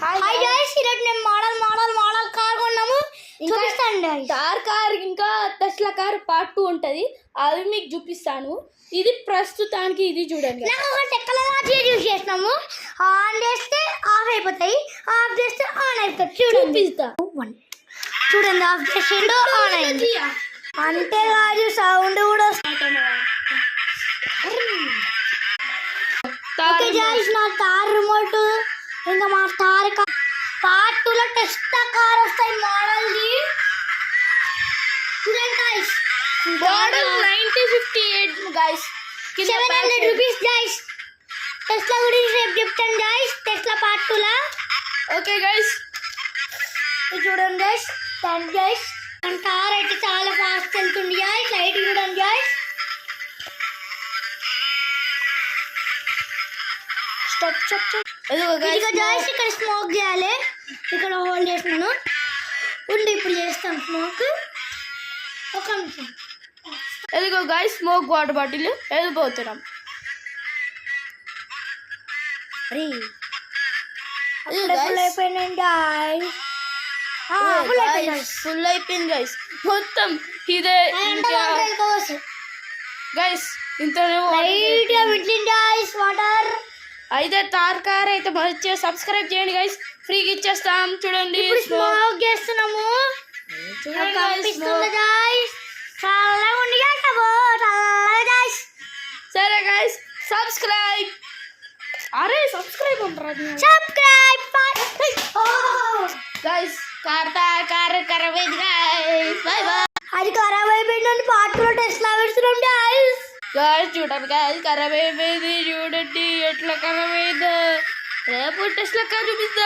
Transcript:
Hi guys, ఈరోజు నేను model car కొన్నాము. చూపిస్తాను టార్ కార్ ఇంకా టెస్లా కార్ పార్ట్ 2 ఉంటది, అది మీకు చూపిస్తాను. ఇది ప్రస్తుతానికి ఇది చూడండి. నాకు ఒక టెక్నాలజీ యూజ్ చేసినాము. ఆన్ చేస్తే ఆఫ్ అయిపోతాయి, ఆఫ్ చేస్తే ఆన్ అయిపోతాయి. చూపిస్తా. చూడండి, ఆఫ్ చేసిండు, ఆన్ అయింది. అంతే కాదు, సౌండ్ కూడా ఓకే గైస్, నా కార్ రిమోట్ ఇంకా మా కార్ పార్ట్ 2 లో టెస్లా కార్ వస్తాయి. మోడల్ది చూడండి guys, model 9058 guys, 700 rupees guys. Tesla గురించి రేపు చెప్తాను గైస్, టెస్లా పార్ట్ 2 లా. ఓకే గైస్, ఇది చూడండి గైస్, థ్యాంక్ గైస్. మన కార్ అయితే చాలా ఫాస్ట్ వెళ్తుంది గైస్. లైట్ చూడండి గైస్. ఇదిగో గైస్, ఇక్కడ స్మోక్ చేయాలి. ఇక్కడ హోల్డ్ చేసినాను, ఉండి ఇప్పుడు చేస్తాను స్మోక్. ఒక నిమిషం. ఎదుగో గైస్, స్మోక్ వాటర్ బాటిల్ వెళ్ళిపోతున్నాం. ఫుల్ అయిపోయింది గైస్, మొత్తం ఇదే గైస్. ఇంతనే వాటర్ అయితే తార్ కార్ అయితే మంచిగా సబ్స్క్రైబ్ చేయండి గైస్, ఫ్రీగా ఇచ్చేస్తాం. చూడండి, స్మోక్ చేస్తున్నాము. సరే గైస్, సబ్స్క్రైబ్. అరే సబ్స్క్రైబ్ అంటారా? గైస్, కార్ ఖరాబ్ అయింది గైస్, బై బై. అది ఖరాబ్ అయిపోయిందని పార్ట్ 2 టెస్లా పెడుతున్నాం గైస్. గైస్ చూడండి గైస్, ఖరాబ్ అయిపోయింది. చూడండి ఎట్లా ఖరాబ్ అయిందో. రేపు టెస్లా కార్ చూపిస్తా.